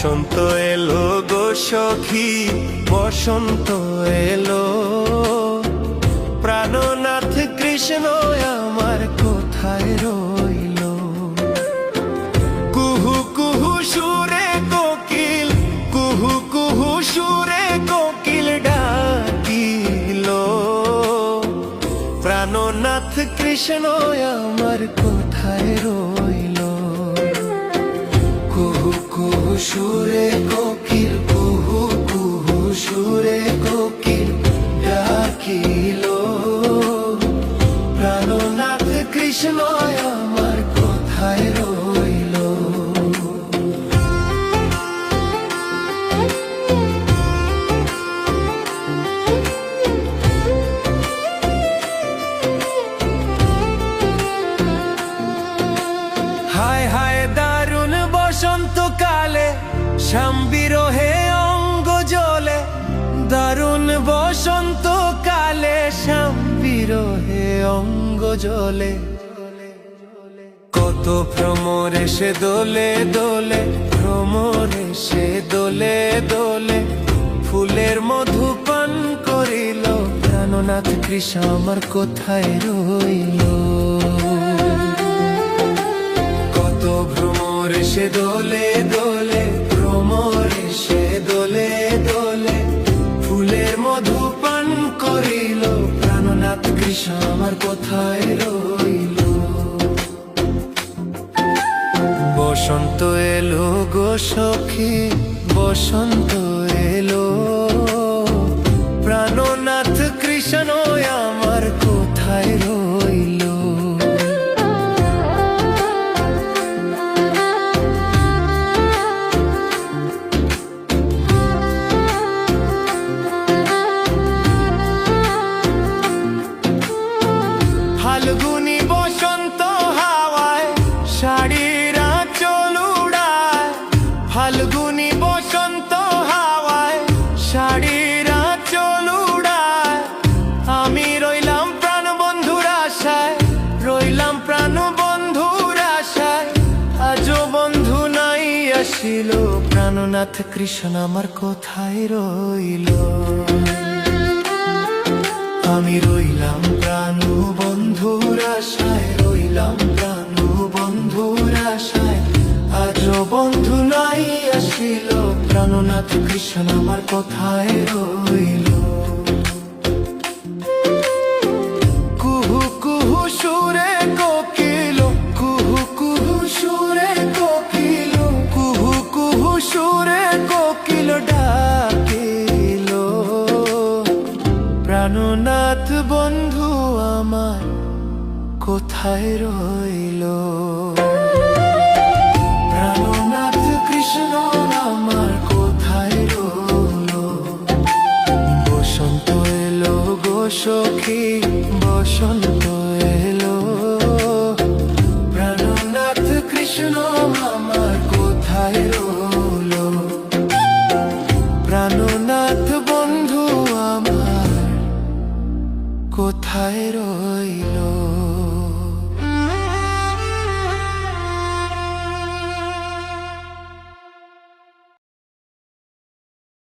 বসন্ত এলো গো সখী, বসন্ত এলো। প্রাণনাথ কৃষ্ণ আমার কোথায় রইল? কুহু কুহু সুরে কোকিল, কুহু কুহু সুরে কোকিল ডাকিল। প্রাণনাথ কৃষ্ণ আমার কোথায় রইল? কুহু কুহু সুরে কোকিল, কুহু কুহু সুরে কোকিল ডাকিল। প্রাণনাথ কৃষ্ণ আমার কোথায় রইল? হায় হায় দারুণ বসন্তকালে, শ্যাম বিরহে অঙ্গ জ্বলে। দারুণ বসন্তকালে, শ্যাম বিরহে অঙ্গ জ্বলে। কত ভ্রমর এসে দোলে দোলে, ভ্রমর এসে দোলে দোলে। ফুলের মধু পান করিল, প্রাণনাথ কৃষ্ণ আমার কোথায় রইল? কত ভ্রমর এসে দোলে দোলে, ভ্রমর এসে দোলে দোলে। ফুলের মধু পান করিল, প্রাণনাথ কৃষ্ণ আমার কোথায় রইল? বসন্ত এলো গো সখী, বসন্ত এলো। প্রাণনাথ কৃষ্ণ আমার কোথায় রইল? ফাল্গুনি বসন্ত হাওয়ায় শাড়ির আঁচল উড়ায়। ফাল্গুনি বসন্ত হাওয়ায় শাড়ির আঁচল উড়ায়। আমি রইলাম প্রাণ বন্ধুর আশায়, রইলাম প্রাণ বন্ধুর আশায়। আজও বন্ধু নাই আসিল, প্রাণনাথ কৃষ্ণ আমার কোথায় রইল? আমি রইলাম প্রাণ বন্ধুর আশায়, রইলাম প্রাণ বন্ধুর আশায়। আজও বন্ধু নাই আসিল, প্রাণনাথ কৃষ্ণ আমার কোথায় রইল? কুহু কুহু সুরে কোকিল, কুহু কুহু সুরে কোকিল, কুহু কুহু সুরে কোকিল ডাকিল। প্রাণনাথ বন্ধু আমার কোথায় রইল? প্রাণনাথ কৃষ্ণ আমার কোথায় রইল? বসন্ত এলো গো সখী, বসন্ত এলো। প্রাণনাথ কৃষ্ণ আমার কোথায় রইল? প্রাণনাথ বন্ধু আমার কোথায় রইল?